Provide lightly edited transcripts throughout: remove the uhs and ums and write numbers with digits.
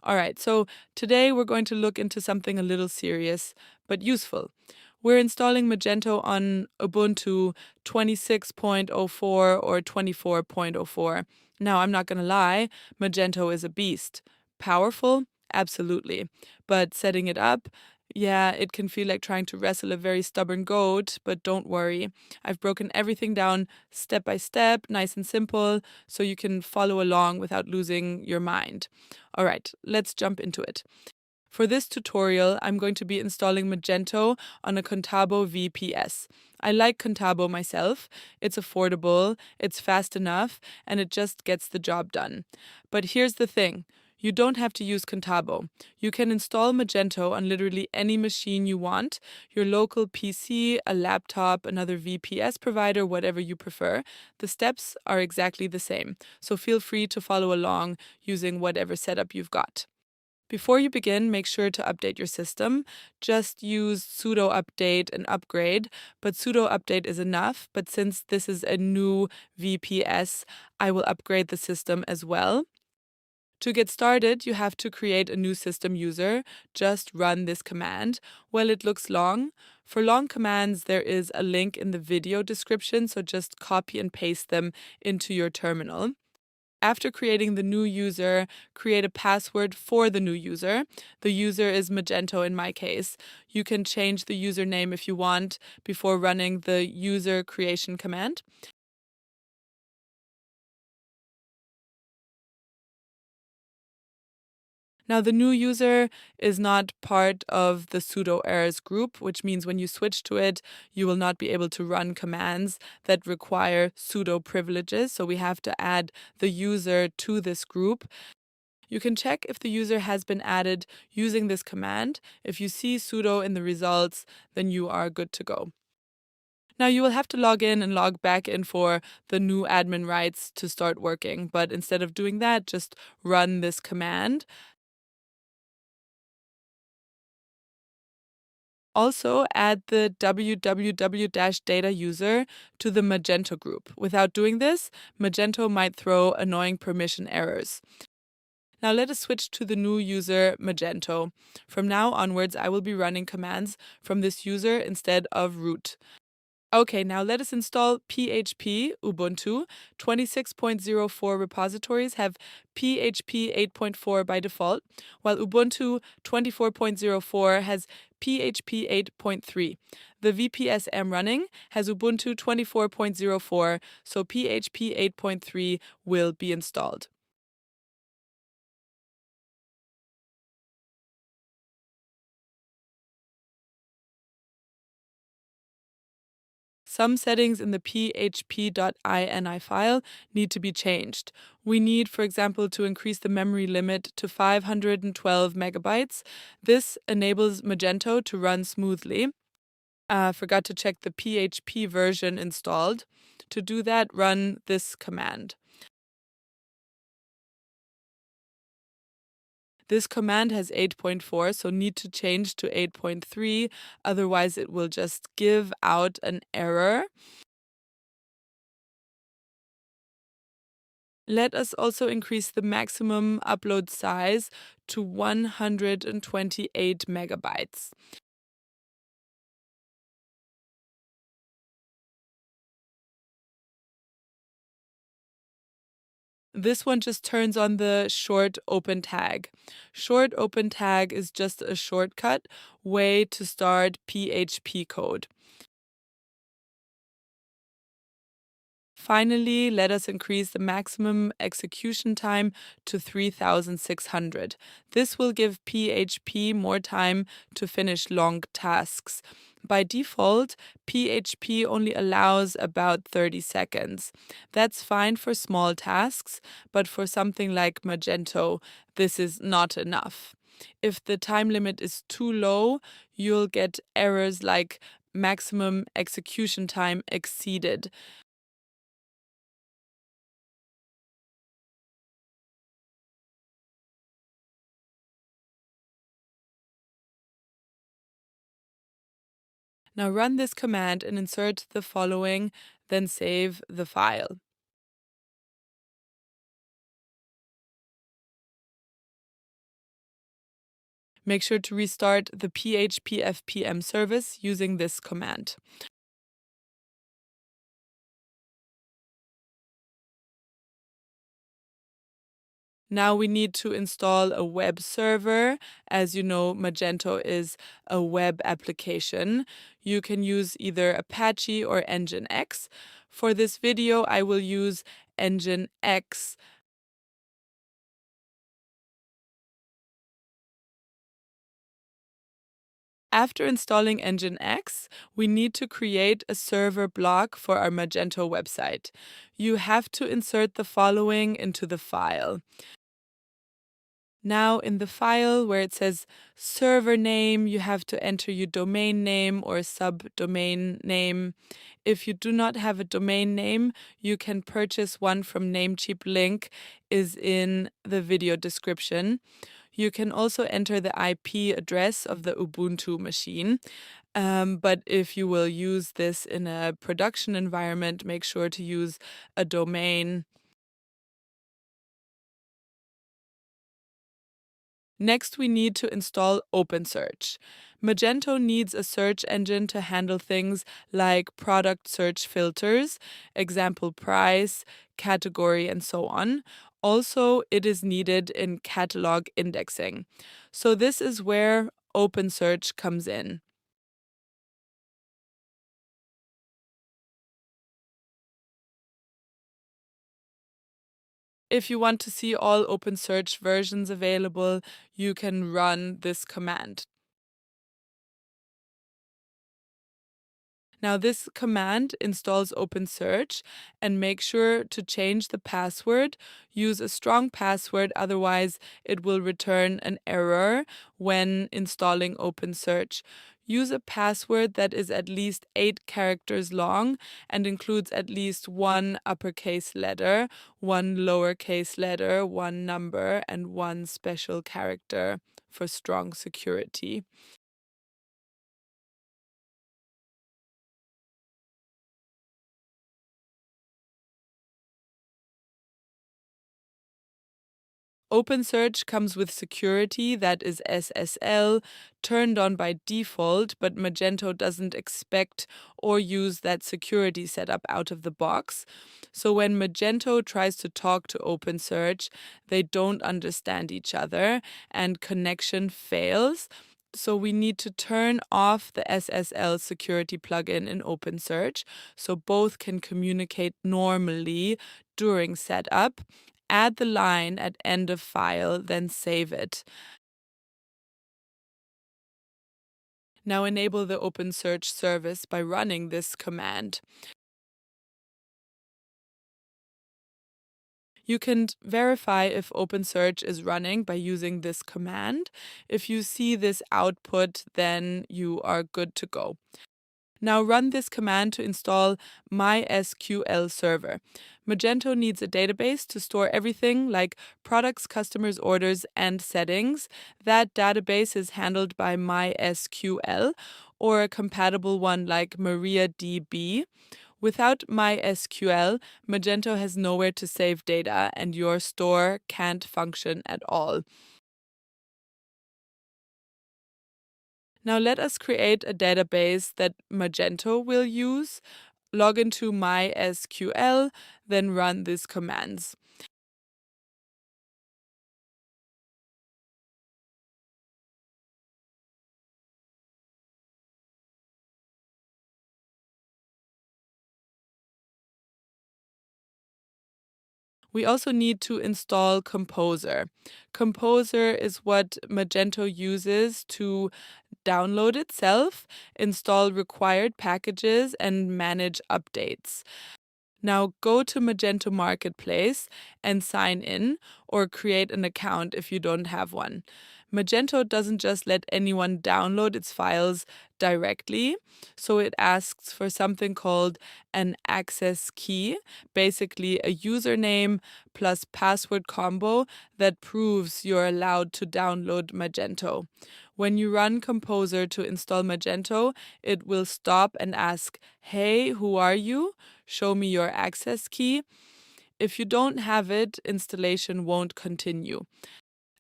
All right, so today we're going to look into something a little serious but useful. We're installing Magento on Ubuntu 26.04 or 24.04. Now, I'm not going to lie, Magento is a beast. Powerful? Absolutely. But setting it up, yeah, it can feel like trying to wrestle a very stubborn goat, but don't worry. I've broken everything down step by step, nice and simple, so you can follow along without losing your mind. All right, let's jump into it. For this tutorial, I'm going to be installing Magento on a Contabo VPS. I like Contabo myself. It's affordable, it's fast enough, and it just gets the job done. But here's the thing. You don't have to use Contabo. You can install Magento on literally any machine you want, your local PC, a laptop, another VPS provider, whatever you prefer. The steps are exactly the same, so feel free to follow along using whatever setup you've got. Before you begin, make sure to update your system. Just use sudo update and upgrade, but sudo update is enough. But since this is a new VPS, I will upgrade the system as well. To get started, you have to create a new system user. Just run this command. Well, it looks long. For long commands, there is a link in the video description, so just copy and paste them into your terminal. After creating the new user, create a password for the new user. The user is Magento in my case. You can change the username if you want before running the user creation command. Now, the new user is not part of the sudo errors group, which means when you switch to it, you will not be able to run commands that require sudo privileges. So we have to add the user to this group. You can check if the user has been added using this command. If you see sudo in the results, then you are good to go. Now you will have to log in and log back in for the new admin rights to start working, but instead of doing that, just run this command. Also, add the www-data user to the Magento group. Without doing this, Magento might throw annoying permission errors. Now let us switch to the new user, Magento. From now onwards, I will be running commands from this user instead of root. Okay, now let us install PHP. Ubuntu 26.04 repositories have PHP 8.4 by default, while Ubuntu 24.04 has PHP 8.3. The VPS I'm running has Ubuntu 24.04, so PHP 8.3 will be installed. Some settings in the php.ini file need to be changed. We need, for example, to increase the memory limit to 512 megabytes. This enables Magento to run smoothly. Forgot to check the PHP version installed. To do that, run this command. This command has 8.4, so need to change to 8.3, otherwise it will just give out an error. Let us also increase the maximum upload size to 128 megabytes. This one just turns on the short open tag. Short open tag is just a shortcut way to start PHP code. Finally, let us increase the maximum execution time to 3600. This will give PHP more time to finish long tasks. By default, PHP only allows about 30 seconds. That's fine for small tasks, but for something like Magento, this is not enough. If the time limit is too low, you'll get errors like maximum execution time exceeded. Now run this command and insert the following, then save the file. Make sure to restart the PHP FPM service using this command. Now we need to install a web server. As you know, Magento is a web application. You can use either Apache or Nginx. For this video, I will use Nginx. After installing Nginx, we need to create a server block for our Magento website. You have to insert the following into the file. Now, in the file where it says server name, you have to enter your domain name or subdomain name. If you do not have a domain name, you can purchase one from Namecheap. Link is in the video description. You can also enter the IP address of the Ubuntu machine. But if you will use this in a production environment, make sure to use a domain. Next, we need to install OpenSearch. Magento needs a search engine to handle things like product search filters, example price, category, and so on. Also, it is needed in catalog indexing. So this is where OpenSearch comes in. If you want to see all OpenSearch versions available, you can run this command. Now, this command installs OpenSearch, and make sure to change the password. Use a strong password, otherwise, it will return an error when installing OpenSearch. Use a password that is at least 8 characters long and includes at least one uppercase letter, one lowercase letter, one number, and one special character for strong security. OpenSearch comes with security that is SSL turned on by default, but Magento doesn't expect or use that security setup out of the box. So when Magento tries to talk to OpenSearch, they don't understand each other and connection fails. So we need to turn off the SSL security plugin in OpenSearch so both can communicate normally during setup. Add the line at end of file, then save it. Now enable the OpenSearch service by running this command. You can verify if OpenSearch is running by using this command. If you see this output, then you are good to go. Now run this command to install MySQL server. Magento needs a database to store everything like products, customers, orders, and settings. That database is handled by MySQL or a compatible one like MariaDB. Without MySQL, Magento has nowhere to save data and your store can't function at all. Now let us create a database that Magento will use. Log into MySQL, then run these commands. We also need to install Composer. Composer is what Magento uses to download itself, install required packages, and manage updates. Now go to Magento Marketplace and sign in or create an account if you don't have one. Magento doesn't just let anyone download its files directly, so it asks for something called an access key, basically a username plus password combo that proves you're allowed to download Magento. When you run Composer to install Magento, it will stop and ask, "Hey, who are you? Show me your access key." If you don't have it, installation won't continue.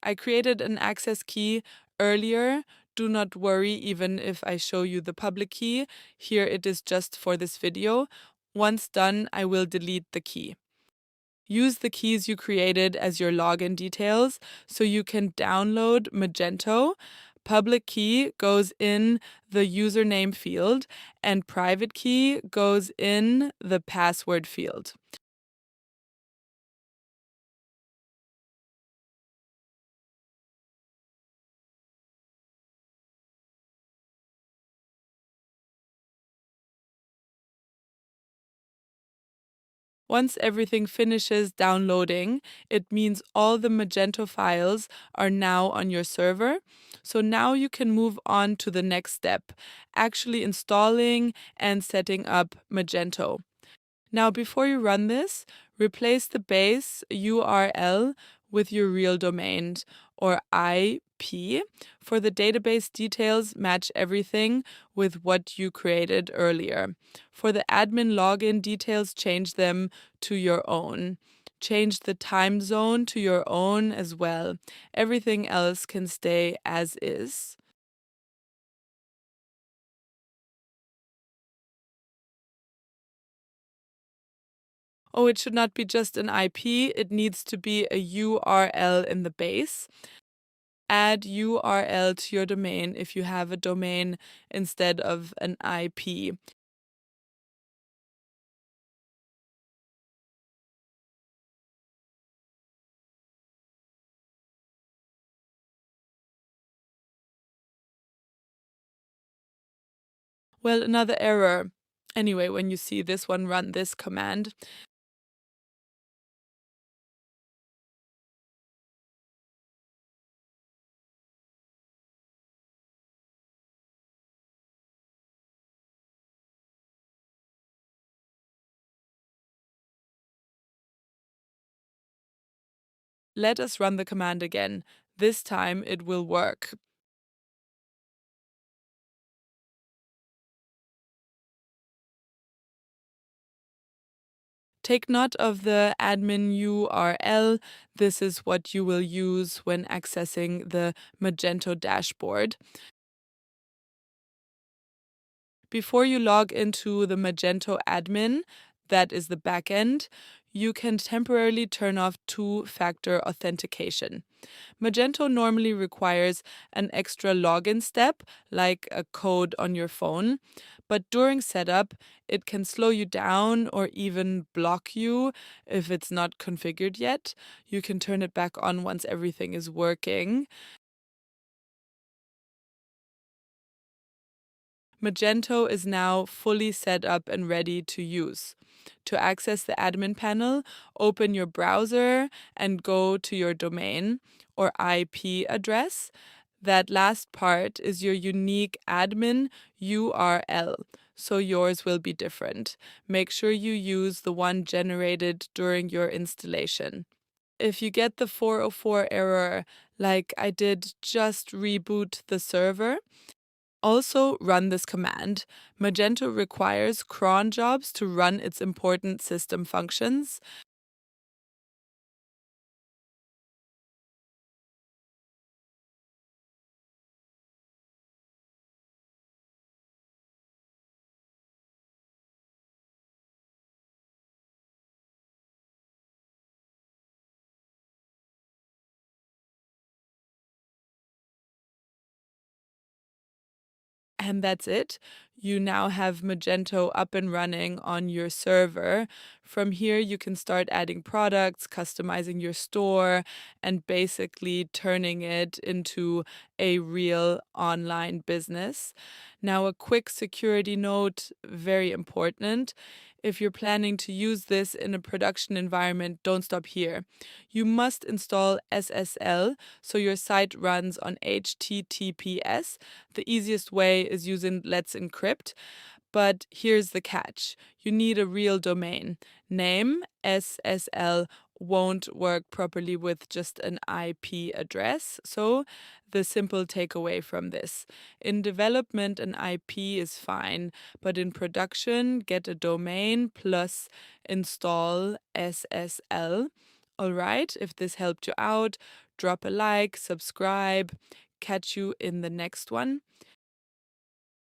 I created an access key earlier, do not worry even if I show you the public key. Here it is just for this video. Once done, I will delete the key. Use the keys you created as your login details so you can download Magento. Public key goes in the username field and private key goes in the password field. Once everything finishes downloading, it means all the Magento files are now on your server. So now you can move on to the next step, actually installing and setting up Magento. Now, before you run this, replace the base URL with your real domain or IP. For the database details, match everything with what you created earlier. For the admin login details, change them to your own. Change the time zone to your own as well. Everything else can stay as is. Oh, it should not be just an IP, it needs to be a URL in the base. Add URL to your domain if you have a domain instead of an IP. Well, another error. Anyway, when you see this one, run this command. Let us run the command again. This time it will work. Take note of the admin URL. This is what you will use when accessing the Magento dashboard. Before you log into the Magento admin, that is the backend, you can temporarily turn off two-factor authentication. Magento normally requires an extra login step, like a code on your phone, but during setup, it can slow you down or even block you if it's not configured yet. You can turn it back on once everything is working. Magento is now fully set up and ready to use. To access the admin panel, open your browser and go to your domain or IP address. That last part is your unique admin URL, so yours will be different. Make sure you use the one generated during your installation. If you get the 404 error, like I did, just reboot the server. Also, run this command. Magento requires cron jobs to run its important system functions. And that's it. You now have Magento up and running on your server. From here, you can start adding products, customizing your store, and basically turning it into a real online business. Now, a quick security note, very important. If you're planning to use this in a production environment, don't stop here. You must install SSL so your site runs on HTTPS. The easiest way is using Let's Encrypt. But here's the catch. You need a real domain name. SSL won't work properly with just an IP address. So, the simple takeaway from this in development, an IP is fine, but in production, get a domain plus install SSL. All right, if this helped you out, drop a like, subscribe. catch you in the next one.